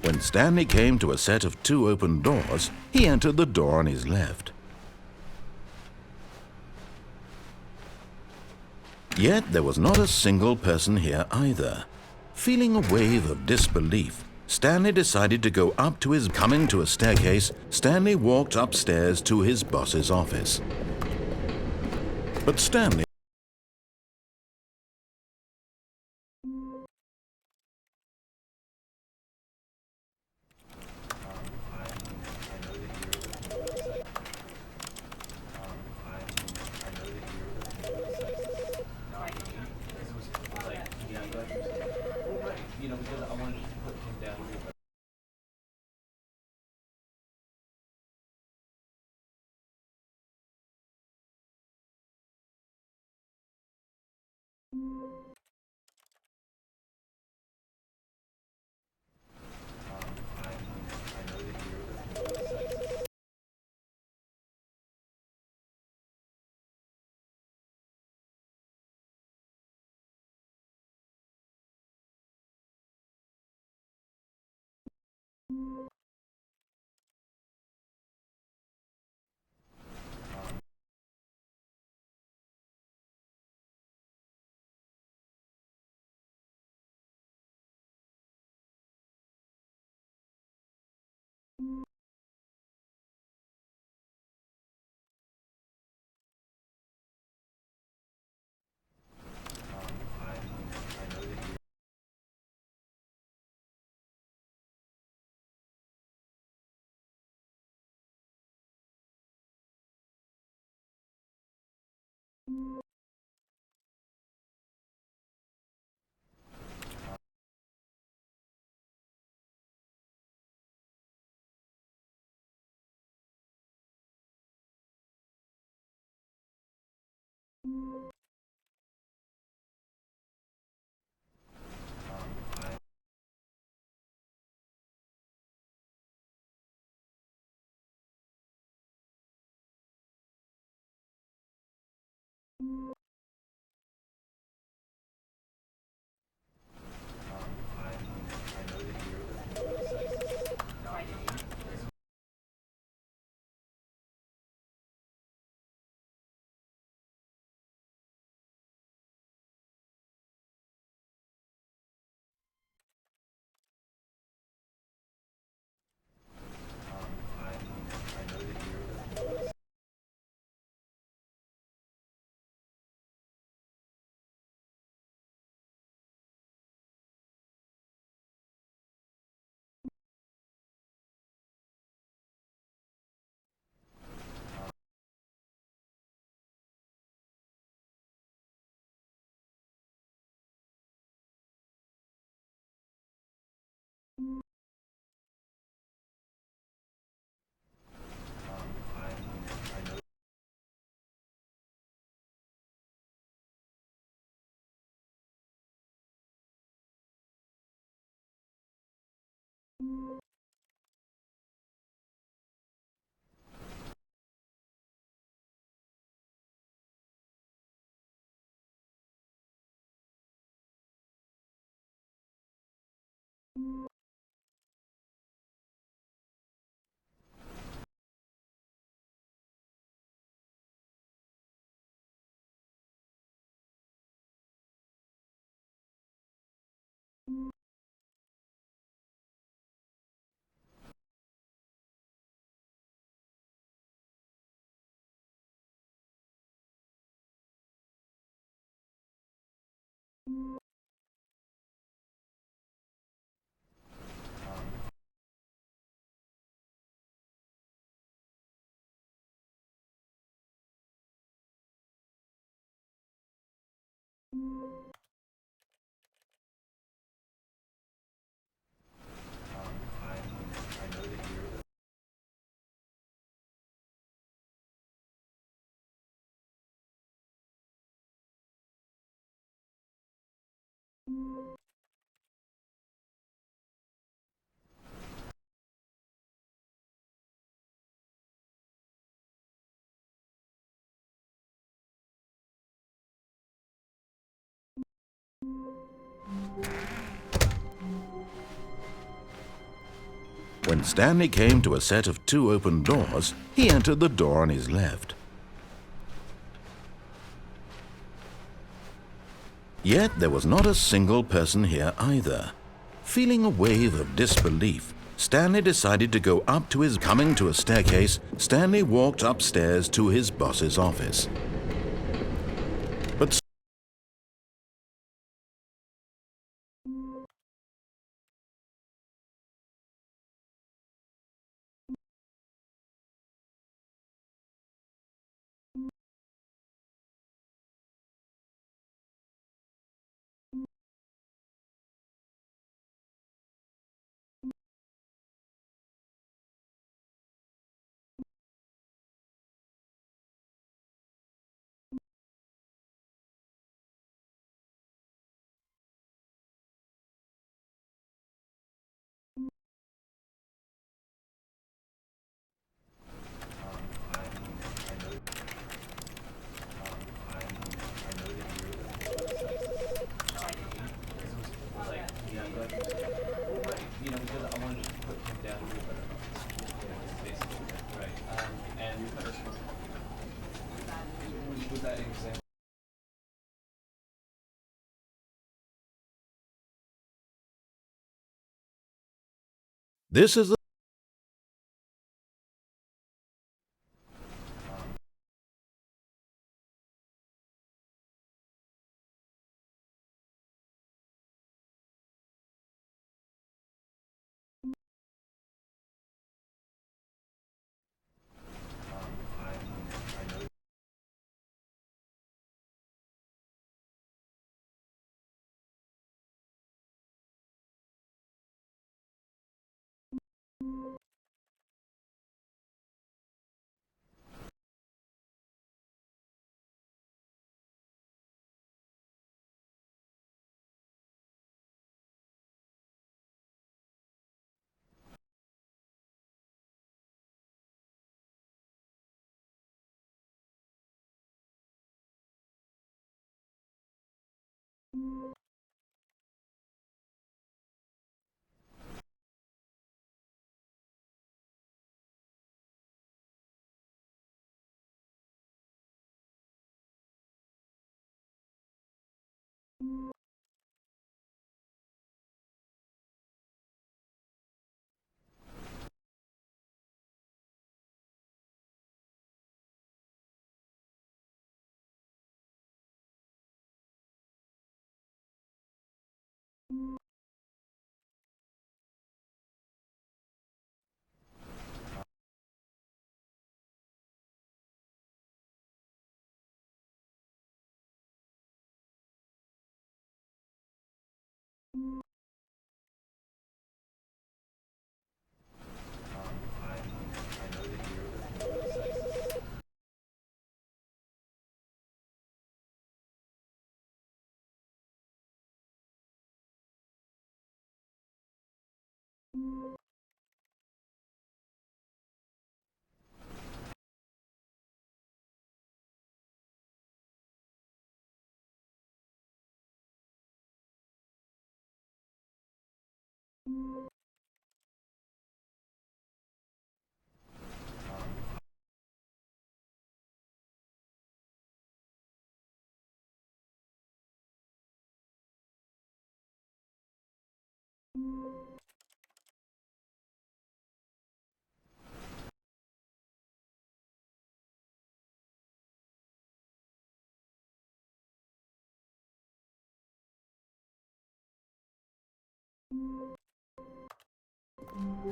When Stanley came to a set of 2 open doors, he entered the door on his left. Yet there was not a single person here either. Feeling a wave of disbelief, Stanley decided to go up to his... Coming to a staircase, Stanley walked upstairs to his boss's office. But Stanley... Because I wanted to put him down. When Stanley came to a set of 2 open doors, he entered the door on his left. Yet there was not a single person here either. Feeling a wave of disbelief, Stanley decided to go up to his... Coming to a staircase, Stanley walked upstairs to his boss's office. But this is the...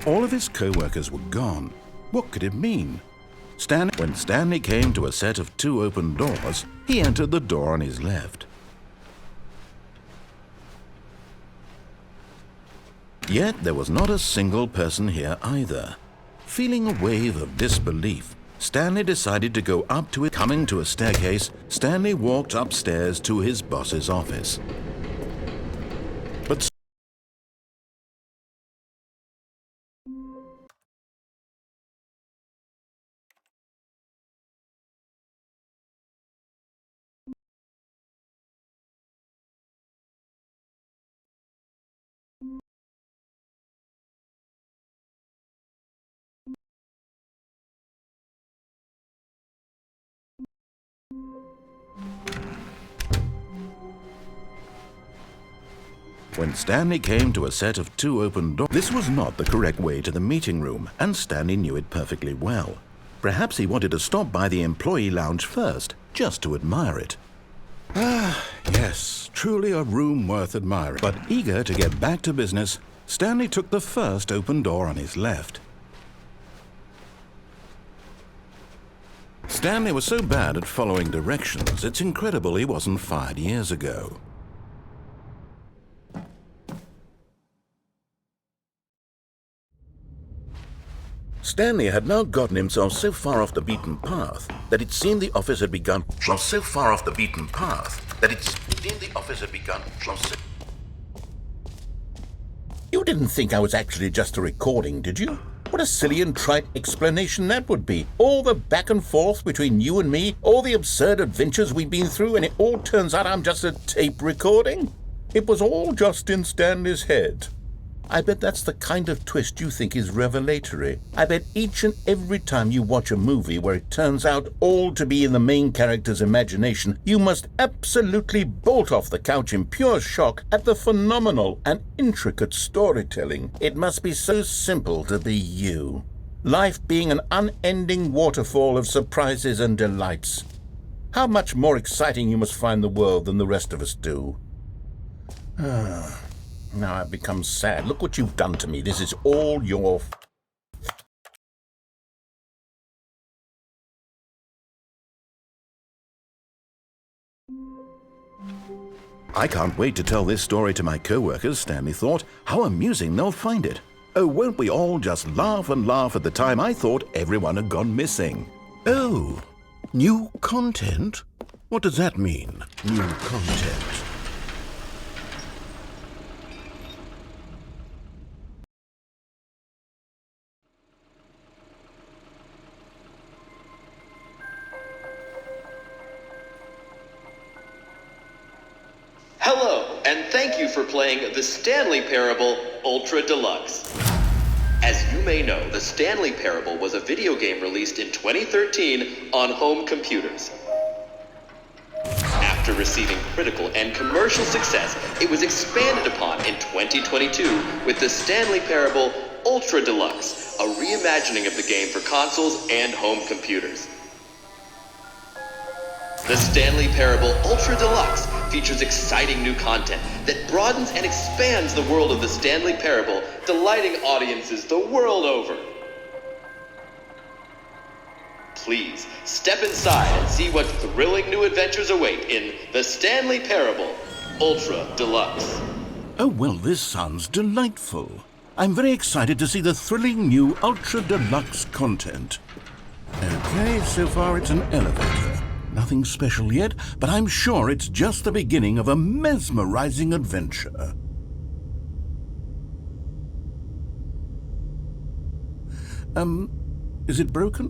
All of his co-workers were gone. What could it mean? When Stanley came to a set of 2 open doors, he entered the door on his left. Yet there was not a single person here either. Feeling a wave of disbelief, Stanley decided to go up to it. Coming to a staircase, Stanley walked upstairs to his boss's office. But when Stanley came to a set of 2 open doors, this was not the correct way to the meeting room, and Stanley knew it perfectly well. Perhaps he wanted to stop by the employee lounge first, just to admire it. Ah, yes, truly a room worth admiring. But eager to get back to business, Stanley took the first open door on his left. Stanley was so bad at following directions, it's incredible he wasn't fired years ago. Stanley had now gotten himself so far off the beaten path that it seemed the office had begun. You didn't think I was actually just a recording, did you? What a silly and trite explanation that would be. All the back and forth between you and me, all the absurd adventures we've been through, and it all turns out I'm just a tape recording? It was all just in Stanley's head. I bet that's the kind of twist you think is revelatory. I bet each and every time you watch a movie where it turns out all to be in the main character's imagination, you must absolutely bolt off the couch in pure shock at the phenomenal and intricate storytelling. It must be so simple to be you. Life being an unending waterfall of surprises and delights. How much more exciting you must find the world than the rest of us do. Now I've become sad. Look what you've done to me. This is all your... I can't wait to tell this story to my co-workers, Stanley thought. How amusing they'll find it. Oh, won't we all just laugh and laugh at the time I thought everyone had gone missing. Oh, new content? What does that mean, new content? Hello, and thank you for playing the Stanley Parable Ultra Deluxe. As you may know, the Stanley Parable was a video game released in 2013 on home computers. After receiving critical and commercial success, it was expanded upon in 2022 with the Stanley Parable Ultra Deluxe, a reimagining of the game for consoles and home computers. The Stanley Parable Ultra Deluxe features exciting new content that broadens and expands the world of the Stanley Parable, delighting audiences the world over. Please, step inside and see what thrilling new adventures await in the Stanley Parable Ultra Deluxe. Oh, well, this sounds delightful. I'm very excited to see the thrilling new Ultra Deluxe content. Okay, so far it's an elevator. Nothing special yet, but I'm sure it's just the beginning of a mesmerizing adventure. Is it broken?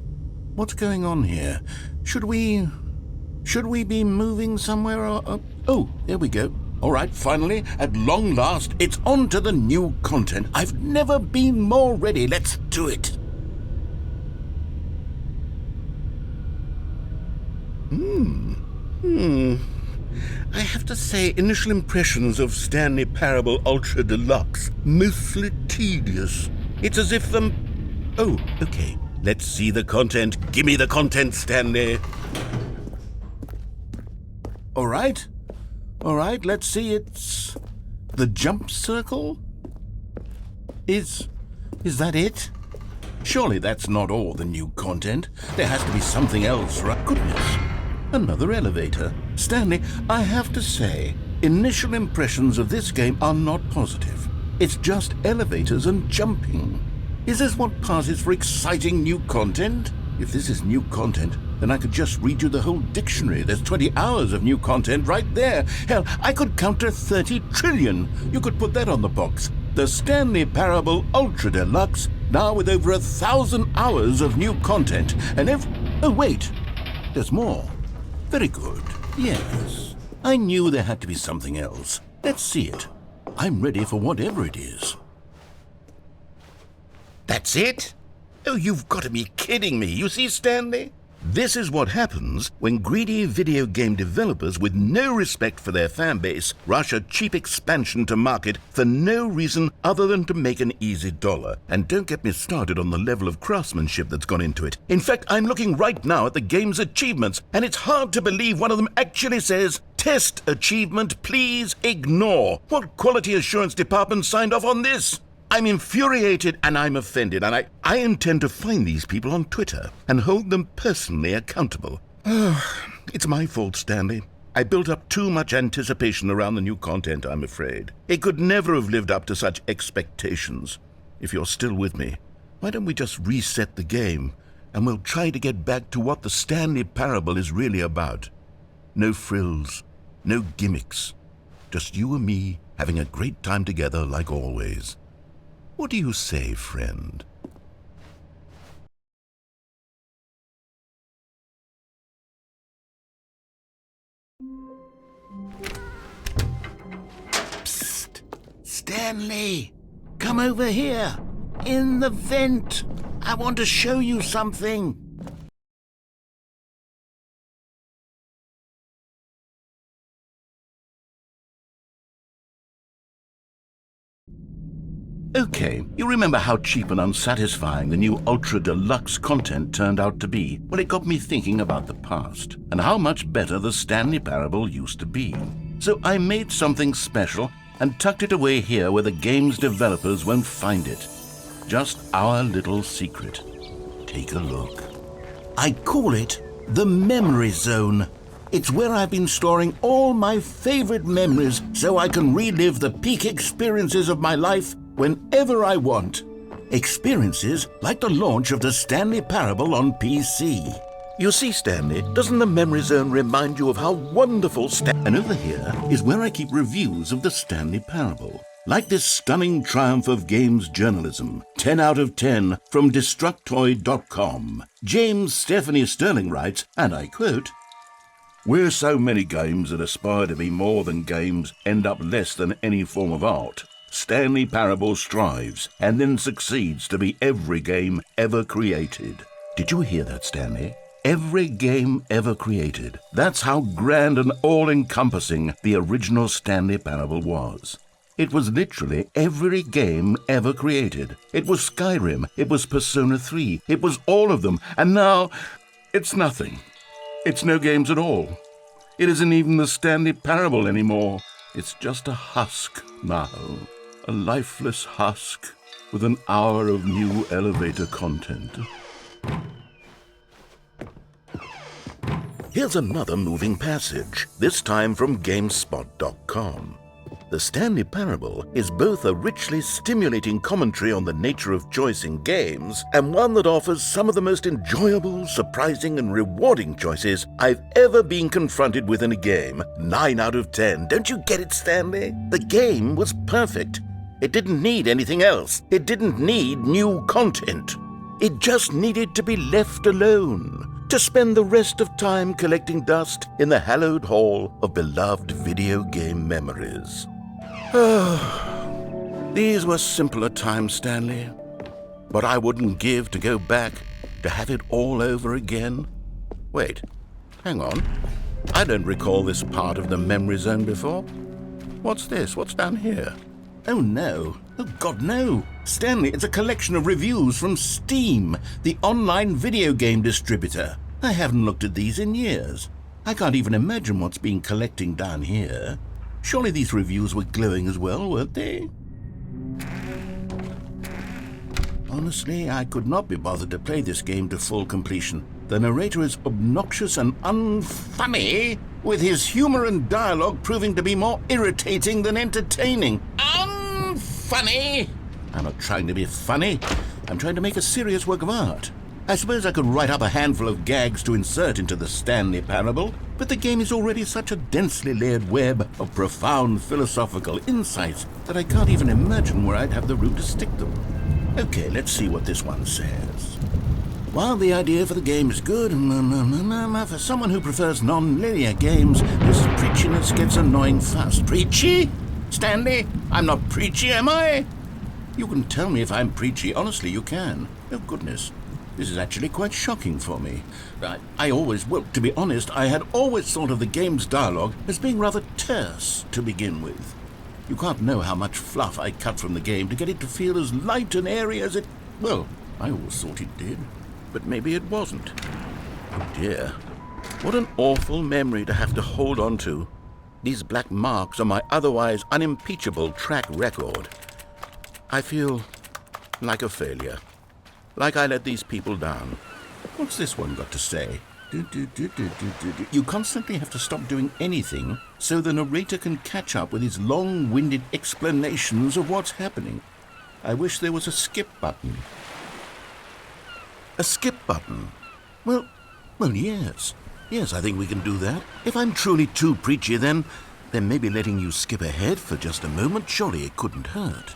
What's going on here? Should we be moving somewhere or... Oh, there we go. All right, finally, at long last, it's on to the new content. I've never been more ready. Let's do it. I have to say, initial impressions of Stanley Parable Ultra Deluxe, mostly tedious. It's as if Oh, okay. Let's see the content. Give me the content, Stanley. All right, let's see. It's the jump circle. Is Is that it? Surely that's not all the new content. There has to be something else, right? Goodness. Another elevator. Stanley, I have to say, initial impressions of this game are not positive. It's just elevators and jumping. Is this what passes for exciting new content? If this is new content, then I could just read you the whole dictionary. There's 20 hours of new content right there. Hell, I could count to 30 trillion. You could put that on the box. The Stanley Parable Ultra Deluxe, now with over 1,000 hours of new content. And oh wait, there's more. Very good. Yes. I knew there had to be something else. Let's see it. I'm ready for whatever it is. That's it? Oh, you've got to be kidding me. You see, Stanley? This is what happens when greedy video game developers with no respect for their fan base rush a cheap expansion to market for no reason other than to make an easy dollar. And don't get me started on the level of craftsmanship that's gone into it. In fact, I'm looking right now at the game's achievements, and it's hard to believe one of them actually says, "Test achievement, please ignore." What quality assurance department signed off on this? I'm infuriated and I'm offended, and I intend to find these people on Twitter and hold them personally accountable. It's my fault, Stanley. I built up too much anticipation around the new content, I'm afraid. It could never have lived up to such expectations. If you're still with me, why don't we just reset the game and we'll try to get back to what the Stanley Parable is really about. No frills, no gimmicks. Just you and me having a great time together like always. What do you say, friend? Psst! Stanley! Come over here! In the vent! I want to show you something! Okay, you remember how cheap and unsatisfying the new Ultra Deluxe content turned out to be? Well, it got me thinking about the past and how much better the Stanley Parable used to be. So I made something special and tucked it away here where the game's developers won't find it. Just our little secret. Take a look. I call it the Memory Zone. It's where I've been storing all my favorite memories so I can relive the peak experiences of my life whenever I want. Experiences like the launch of the Stanley Parable on PC. You see, Stanley, doesn't the Memory Zone remind you of how wonderful And over here is where I keep reviews of the Stanley Parable. Like this stunning triumph of games journalism, 10 out of 10 from Destructoid.com. James Stephanie Sterling writes, and I quote, "Where so many games that aspire to be more than games end up less than any form of art, Stanley Parable strives and then succeeds to be every game ever created." Did you hear that, Stanley? Every game ever created. That's how grand and all-encompassing the original Stanley Parable was. It was literally every game ever created. It was Skyrim, it was Persona 3, it was all of them, and now it's nothing. It's no games at all. It isn't even the Stanley Parable anymore. It's just a husk now. A lifeless husk with an hour of new elevator content. Here's another moving passage, this time from GameSpot.com. The Stanley Parable is both a richly stimulating commentary on the nature of choice in games and one that offers some of the most enjoyable, surprising, and rewarding choices I've ever been confronted with in a game. 9 out of 10. Don't you get it, Stanley? The game was perfect. It didn't need anything else. It didn't need new content. It just needed to be left alone, to spend the rest of time collecting dust in the hallowed hall of beloved video game memories. These were simpler times, Stanley, but I wouldn't give to go back to have it all over again. Wait, hang on. I don't recall this part of the Memory Zone before. What's this? What's down here? Oh no. Oh God, no. Stanley, it's a collection of reviews from Steam, the online video game distributor. I haven't looked at these in years. I can't even imagine what's been collecting down here. Surely these reviews were glowing as well, weren't they? Honestly, I could not be bothered to play this game to full completion. The narrator is obnoxious and unfunny, with his humor and dialogue proving to be more irritating than entertaining. Unfunny? I'm not trying to be funny. I'm trying to make a serious work of art. I suppose I could write up a handful of gags to insert into the Stanley Parable, but the game is already such a densely layered web of profound philosophical insights that I can't even imagine where I'd have the room to stick them. Okay, let's see what this one says. While the idea for the game is good, for someone who prefers non-linear games, this preachiness gets annoying fast. Preachy? Stanley, I'm not preachy, am I? You can tell me if I'm preachy. Honestly, you can. Oh, goodness. This is actually quite shocking for me. To be honest, I had always thought of the game's dialogue as being rather terse to begin with. You can't know how much fluff I cut from the game to get it to feel as light and airy as it... Well, I always thought it did. But maybe it wasn't. Oh dear. What an awful memory to have to hold on to. These black marks on my otherwise unimpeachable track record. I feel like a failure. Like I let these people down. What's this one got to say? You constantly have to stop doing anything so the narrator can catch up with his long-winded explanations of what's happening. I wish there was a skip button. A skip button? Well, yes. Yes, I think we can do that. If I'm truly too preachy, then maybe letting you skip ahead for just a moment, surely it couldn't hurt.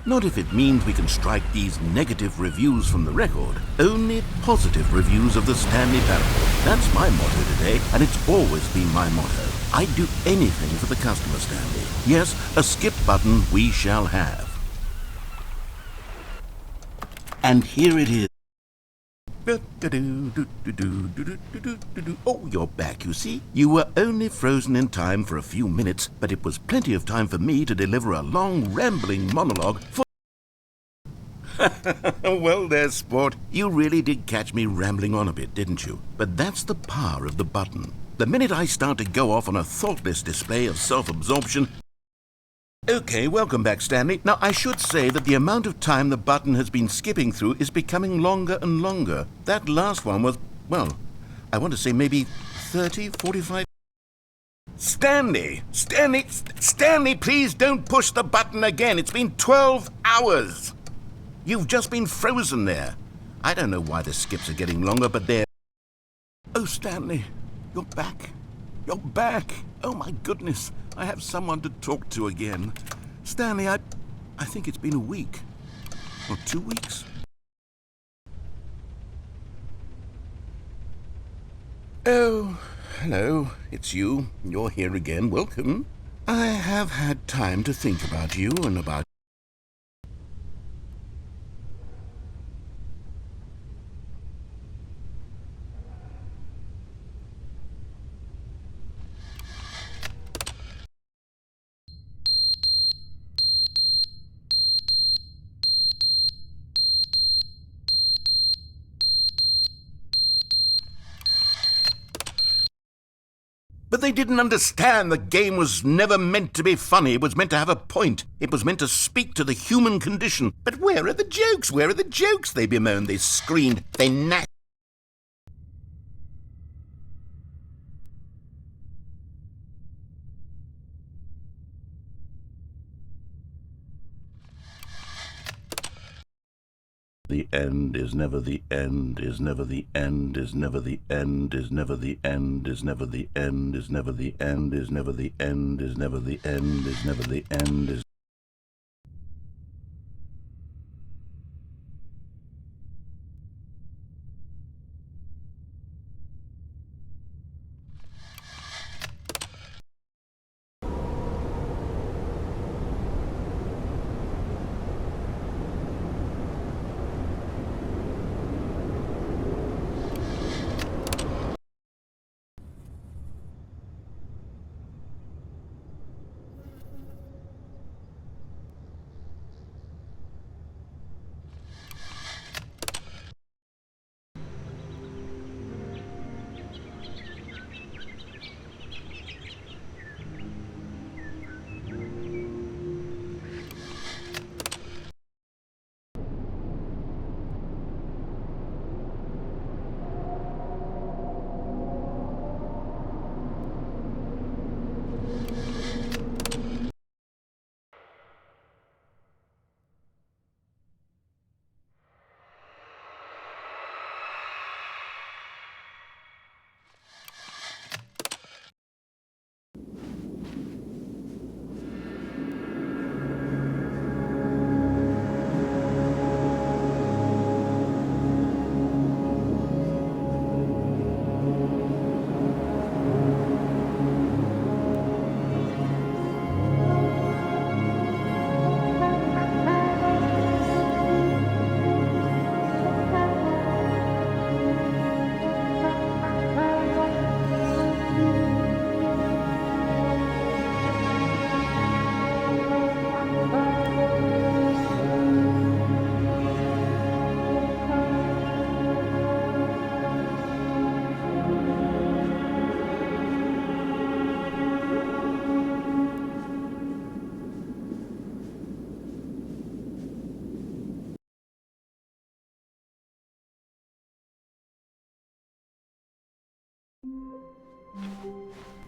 Not if it means we can strike these negative reviews from the record. Only positive reviews of the Stanley Parable. That's my motto today, and it's always been my motto. I'd do anything for the customer, Stanley. Yes, a skip button we shall have. And here it is. Oh, you're back, you see. You were only frozen in time for a few minutes, but it was plenty of time for me to deliver a long, rambling monologue for... Well, there, sport. You really did catch me rambling on a bit, didn't you? But that's the power of the button. The minute I start to go off on a thoughtless display of self-absorption... Okay, welcome back, Stanley. Now, I should say that the amount of time the button has been skipping through is becoming longer and longer. That last one was, well, I want to say maybe 30, 45... Stanley, please don't push the button again. It's been 12 hours. You've just been frozen there. I don't know why the skips are getting longer, but they're... Oh, Stanley, you're back. You're back. Oh, my goodness. I have someone to talk to again. Stanley, I think it's been a week. Or 2 weeks. Oh, hello. It's you. You're here again. Welcome. I have had time to think about you and about... But they didn't understand the game was never meant to be funny. It was meant to have a point. It was meant to speak to the human condition. But where are the jokes? Where are the jokes? They bemoaned, they screamed, they gnashed. The end is never the end, is never the end, is never the end, is never the end, is never the end, is never the end, is never the end, is never the end, is never the end, is...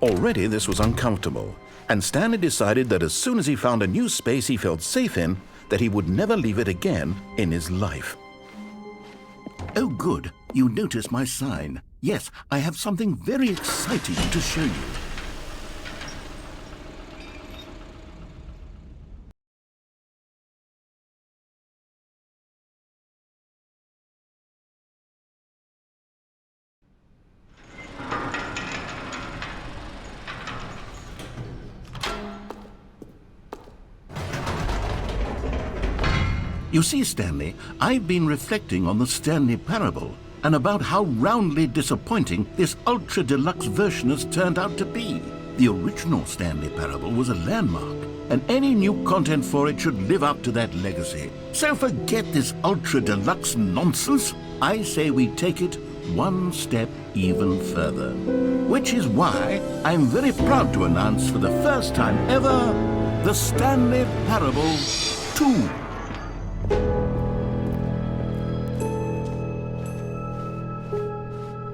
Already this was uncomfortable, and Stanley decided that as soon as he found a new space he felt safe in, that he would never leave it again in his life. Oh, good. You noticed my sign. Yes, I have something very exciting to show you. You see, Stanley, I've been reflecting on the Stanley parable and about how roundly disappointing this ultra deluxe version has turned out to be. The original Stanley parable was a landmark, and any new content for it should live up to that legacy. So forget this ultra deluxe nonsense. I say we take it one step even further. Which is why I'm very proud to announce for the first time ever, the Stanley Parable 2.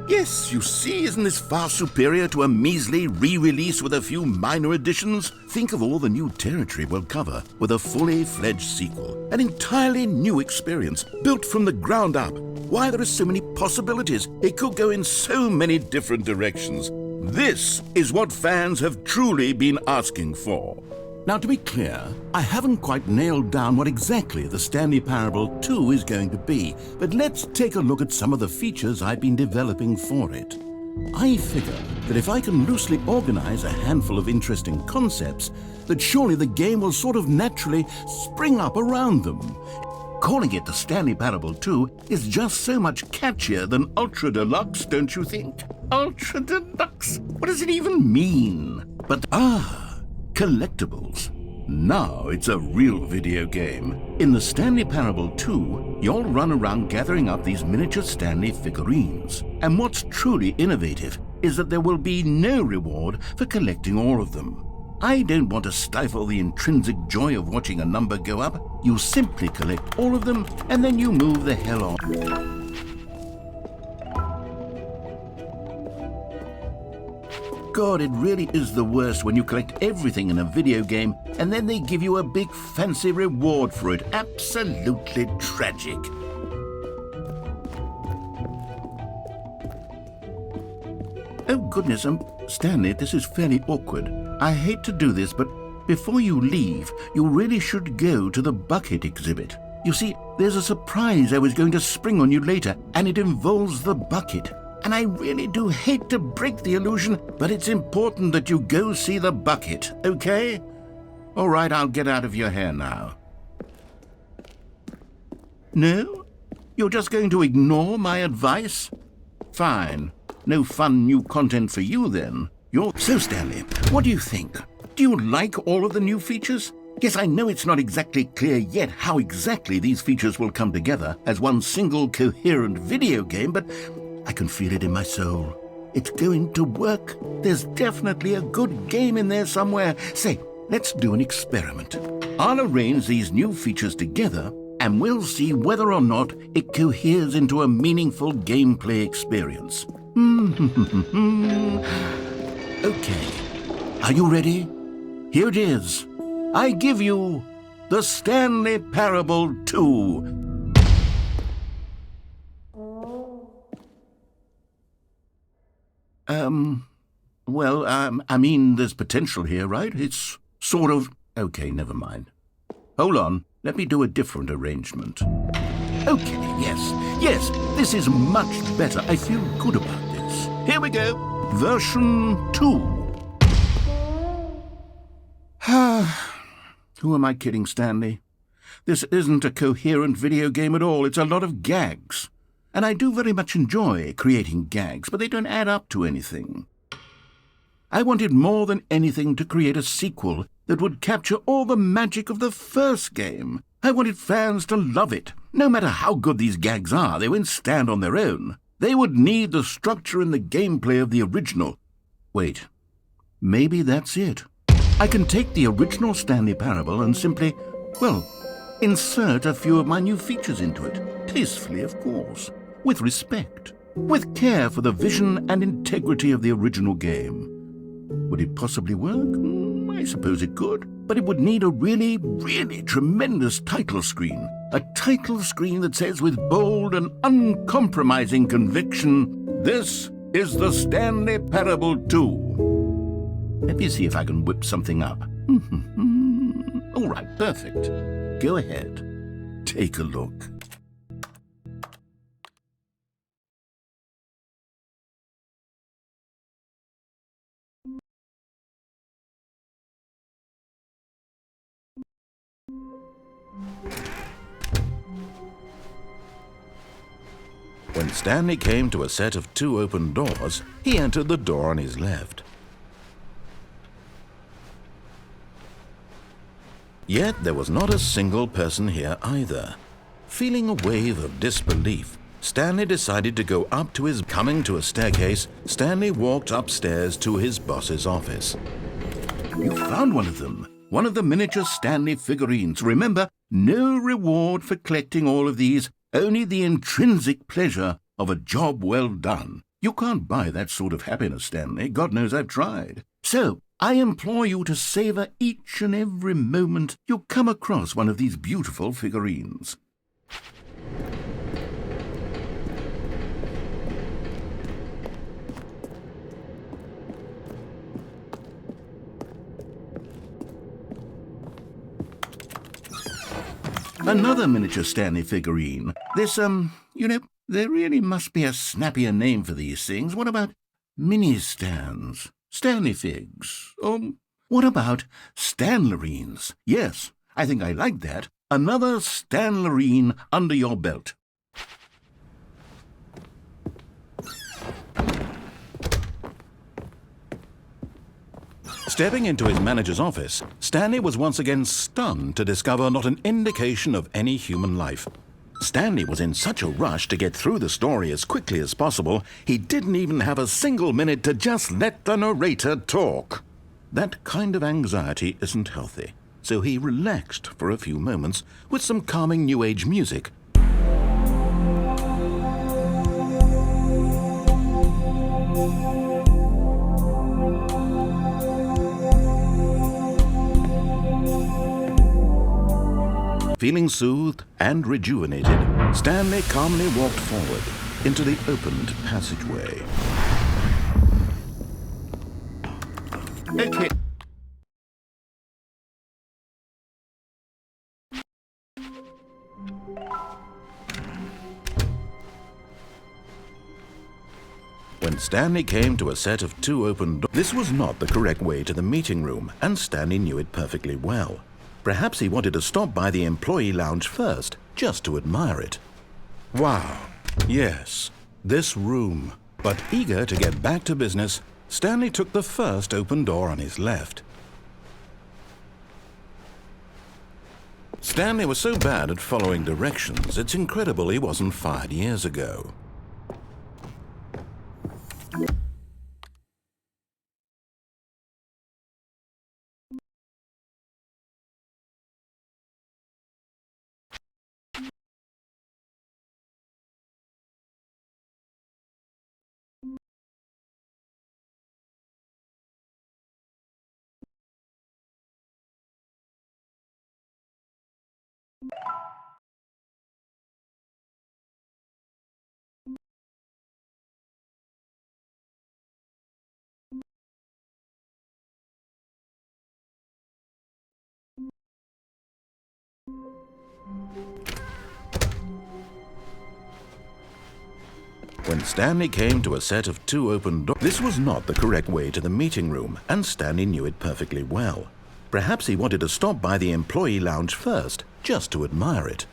Yes, you see, isn't this far superior to a measly re-release with a few minor additions? Think of all the new territory we'll cover with a fully fledged sequel. An entirely new experience, built from the ground up. Why, there are so many possibilities. It could go in so many different directions. This is what fans have truly been asking for. Now, to be clear, I haven't quite nailed down what exactly the Stanley Parable 2 is going to be, but let's take a look at some of the features I've been developing for it. I figure that if I can loosely organize a handful of interesting concepts, that surely the game will sort of naturally spring up around them. Calling it the Stanley Parable 2 is just so much catchier than Ultra Deluxe, don't you think? Ultra Deluxe? What does it even mean? But collectibles. Now it's a real video game. In the Stanley Parable 2, you'll run around gathering up these miniature Stanley figurines. And what's truly innovative is that there will be no reward for collecting all of them. I don't want to stifle the intrinsic joy of watching a number go up. You simply collect all of them and then you move the hell on. God, it really is the worst when you collect everything in a video game and then they give you a big fancy reward for it. Absolutely tragic. Oh goodness, Stanley, this is fairly awkward. I hate to do this, but before you leave, you really should go to the bucket exhibit. You see, there's a surprise I was going to spring on you later, and it involves the bucket. And I really do hate to break the illusion, but it's important that you go see the bucket, okay? All right, I'll get out of your hair now. No? You're just going to ignore my advice? Fine. No fun new content for you, then. So, Stanley, what do you think? Do you like all of the new features? Yes, I know it's not exactly clear yet how exactly these features will come together as one single coherent video game, but I can feel it in my soul. It's going to work. There's definitely a good game in there somewhere. Say, let's do an experiment. I'll arrange these new features together, and we'll see whether or not it coheres into a meaningful gameplay experience. Okay. Are you ready? Here it is. I give you the Stanley Parable 2. I mean, there's potential here, right? It's sort of... Okay, never mind. Hold on, let me do a different arrangement. Okay, yes, this is much better. I feel good about this. Here we go. Version 2. Who am I kidding, Stanley? This isn't a coherent video game at all. It's a lot of gags. And I do very much enjoy creating gags, but they don't add up to anything. I wanted more than anything to create a sequel that would capture all the magic of the first game. I wanted fans to love it. No matter how good these gags are, they won't stand on their own. They would need the structure and the gameplay of the original. Wait, maybe that's it. I can take the original Stanley Parable and simply, insert a few of my new features into it. Tastefully, of course. With respect. With care for the vision and integrity of the original game. Would it possibly work? I suppose it could. But it would need a really, really tremendous title screen. A title screen that says with bold and uncompromising conviction, "This is the Stanley Parable 2." Let me see if I can whip something up. All right, perfect. Go ahead. Take a look. When Stanley came to a set of 2 open doors, he entered the door on his left. Yet there was not a single person here either. Feeling a wave of disbelief, Stanley decided to go up to his... Coming to a staircase, Stanley walked upstairs to his boss's office. You found one of them. One of the miniature Stanley figurines. Remember, no reward for collecting all of these, only the intrinsic pleasure of a job well done. You can't buy that sort of happiness, Stanley. God knows I've tried. So, I implore you to savor each and every moment you come across one of these beautiful figurines. Another miniature Stanley figurine. This, there really must be a snappier name for these things. What about mini-stands? Stanley figs? Or what about Stanlerines? Yes, I think I like that. Another Stanlerine under your belt. Stepping into his manager's office, Stanley was once again stunned to discover not an indication of any human life. Stanley was in such a rush to get through the story as quickly as possible, he didn't even have a single minute to just let the narrator talk. That kind of anxiety isn't healthy, so he relaxed for a few moments with some calming New Age music. Feeling soothed and rejuvenated, Stanley calmly walked forward into the opened passageway. Okay. When Stanley came to a set of 2 open doors, this was not the correct way to the meeting room, and Stanley knew it perfectly well. Perhaps he wanted to stop by the employee lounge first, just to admire it. Wow, yes, this room. But eager to get back to business, Stanley took the first open door on his left. Stanley was so bad at following directions, it's incredible he wasn't fired years ago. When Stanley came to a set of 2 open doors, this was not the correct way to the meeting room, and Stanley knew it perfectly well. Perhaps he wanted to stop by the employee lounge first, just to admire it.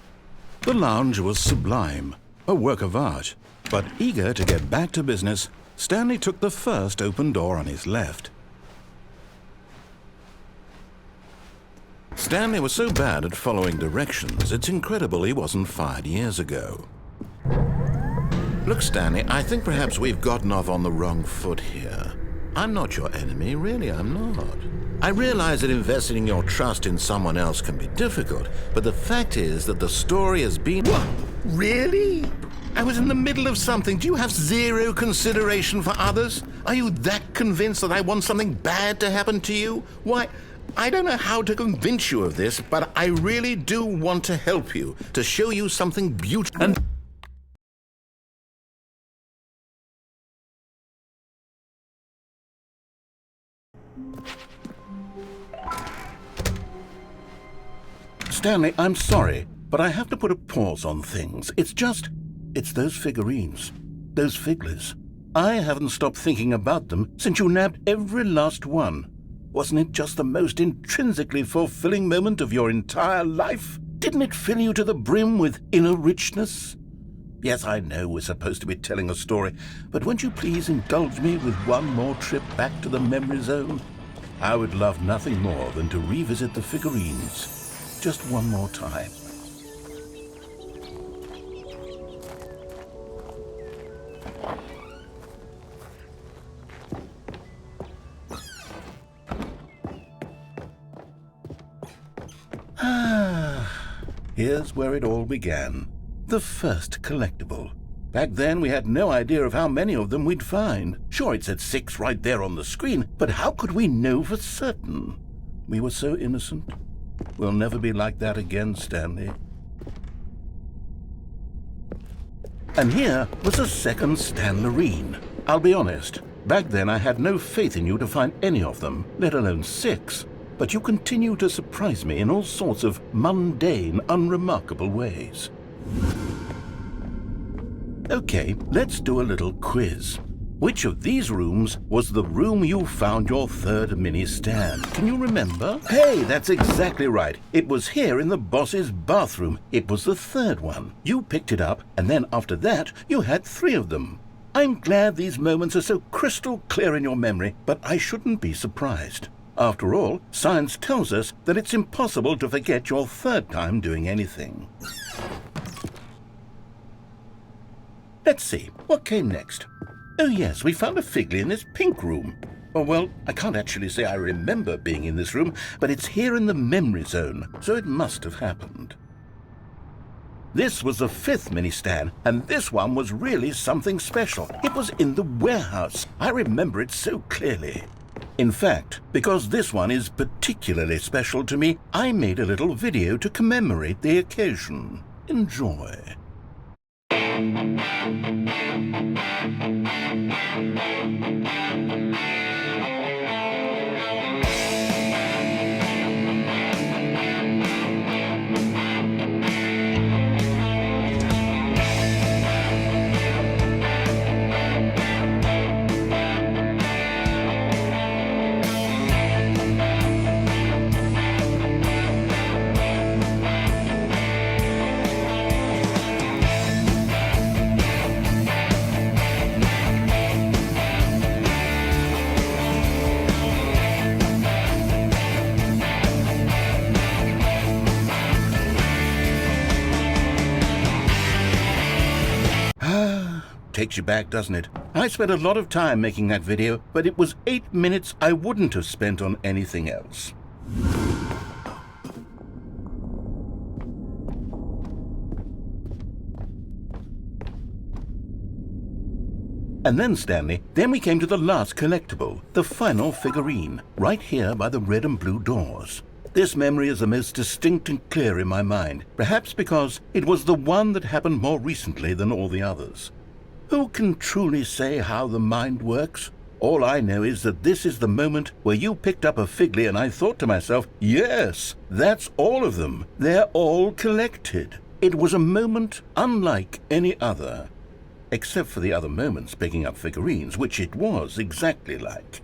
The lounge was sublime, a work of art, but eager to get back to business, Stanley took the first open door on his left. Stanley was so bad at following directions, it's incredible he wasn't fired years ago. Look, Stanley, I think perhaps we've gotten off on the wrong foot here. I'm not your enemy, really, I'm not. I realize that investing your trust in someone else can be difficult, but the fact is that the story has been... What? Really? I was in the middle of something. Do you have zero consideration for others? Are you that convinced that I want something bad to happen to you? Why, I don't know how to convince you of this, but I really do want to help you, to show you something beautiful. And Stanley, I'm sorry, but I have to put a pause on things. It's those figurines, those figglers. I haven't stopped thinking about them since you nabbed every last one. Wasn't it just the most intrinsically fulfilling moment of your entire life? Didn't it fill you to the brim with inner richness? Yes, I know we're supposed to be telling a story, but won't you please indulge me with one more trip back to the memory zone? I would love nothing more than to revisit the figurines. Just one more time. Here's where it all began. The first collectible. Back then, we had no idea of how many of them we'd find. Sure, it said 6 right there on the screen, but how could we know for certain? We were so innocent. We'll never be like that again, Stanley. And here was a second Stanlerine. I'll be honest, back then I had no faith in you to find any of them, let alone 6. But you continue to surprise me in all sorts of mundane, unremarkable ways. Okay, let's do a little quiz. Which of these rooms was the room you found your third mini stand? Can you remember? Hey, that's exactly right. It was here in the boss's bathroom. It was the third one. You picked it up, and then after that, you had 3 of them. I'm glad these moments are so crystal clear in your memory, but I shouldn't be surprised. After all, science tells us that it's impossible to forget your third time doing anything. Let's see, what came next? Oh yes, we found a Figley in this pink room. Oh well, I can't actually say I remember being in this room, but it's here in the memory zone, so it must have happened. This was the 5th mini stand, and this one was really something special. It was in the warehouse. I remember it so clearly. In fact, because this one is particularly special to me, I made a little video to commemorate the occasion. Enjoy. Takes you back, doesn't it? I spent a lot of time making that video, but it was 8 minutes I wouldn't have spent on anything else. And then, Stanley, then we came to the last collectible, the final figurine, right here by the red and blue doors. This memory is the most distinct and clear in my mind, perhaps because it was the one that happened more recently than all the others. Who can truly say how the mind works? All I know is that this is the moment where you picked up a Figley and I thought to myself, yes, that's all of them. They're all collected. It was a moment unlike any other. Except for the other moments picking up figurines, which it was exactly like.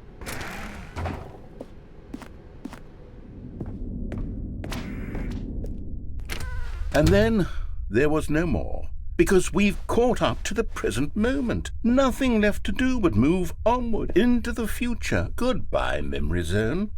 And then there was no more. Because we've caught up to the present moment. Nothing left to do but move onward into the future. Goodbye, memory zone.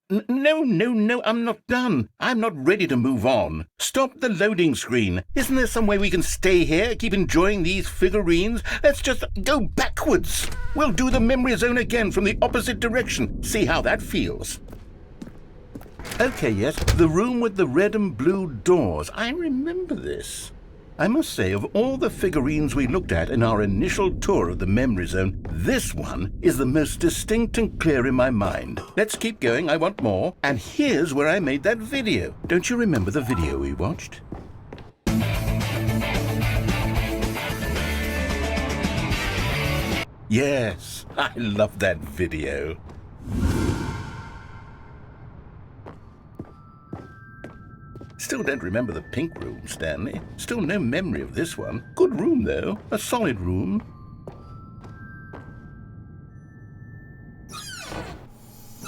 No, I'm not done. I'm not ready to move on. Stop the loading screen. Isn't there some way we can stay here, keep enjoying these figurines? Let's just go backwards. We'll do the memory zone again from the opposite direction. See how that feels. Okay, yes, the room with the red and blue doors. I remember this. I must say, of all the figurines we looked at in our initial tour of the memory zone, this one is the most distinct and clear in my mind. Let's keep going, I want more. And here's where I made that video. Don't you remember the video we watched? Yes, I love that video. Still don't remember the pink room, Stanley. Still no memory of this one. Good room, though. A solid room.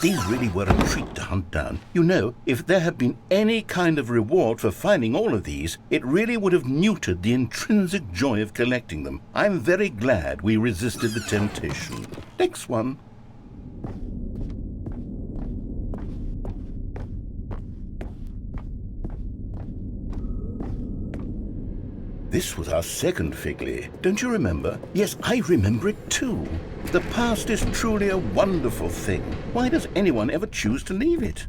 These really were a treat to hunt down. You know, if there had been any kind of reward for finding all of these, it really would have neutered the intrinsic joy of collecting them. I'm very glad we resisted the temptation. Next one. This was our second Figley. Don't you remember? Yes, I remember it too. The past is truly a wonderful thing. Why does anyone ever choose to leave it?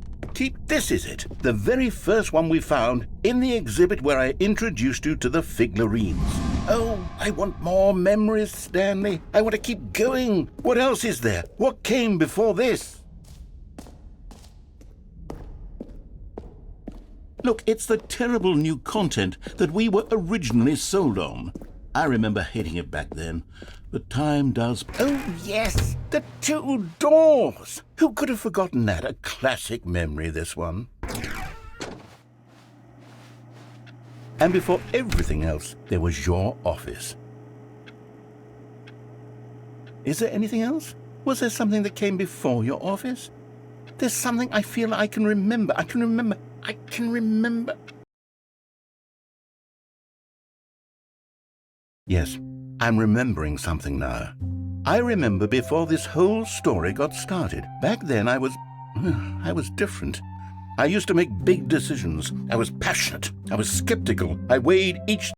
This is it. The very first one we found in the exhibit where I introduced you to the figlarines. Oh, I want more memories, Stanley. I want to keep going. What else is there? What came before this? Look, it's the terrible new content that we were originally sold on. I remember hating it back then, but time does... Oh, yes, the two doors! Who could have forgotten that? A classic memory, this one. And before everything else, there was your office. Is there anything else? Was there something that came before your office? There's something I feel I can remember. I can remember. Yes, I'm remembering something now. I remember before this whole story got started. Back then I was different. I used to make big decisions. I was passionate. I was skeptical. I weighed each...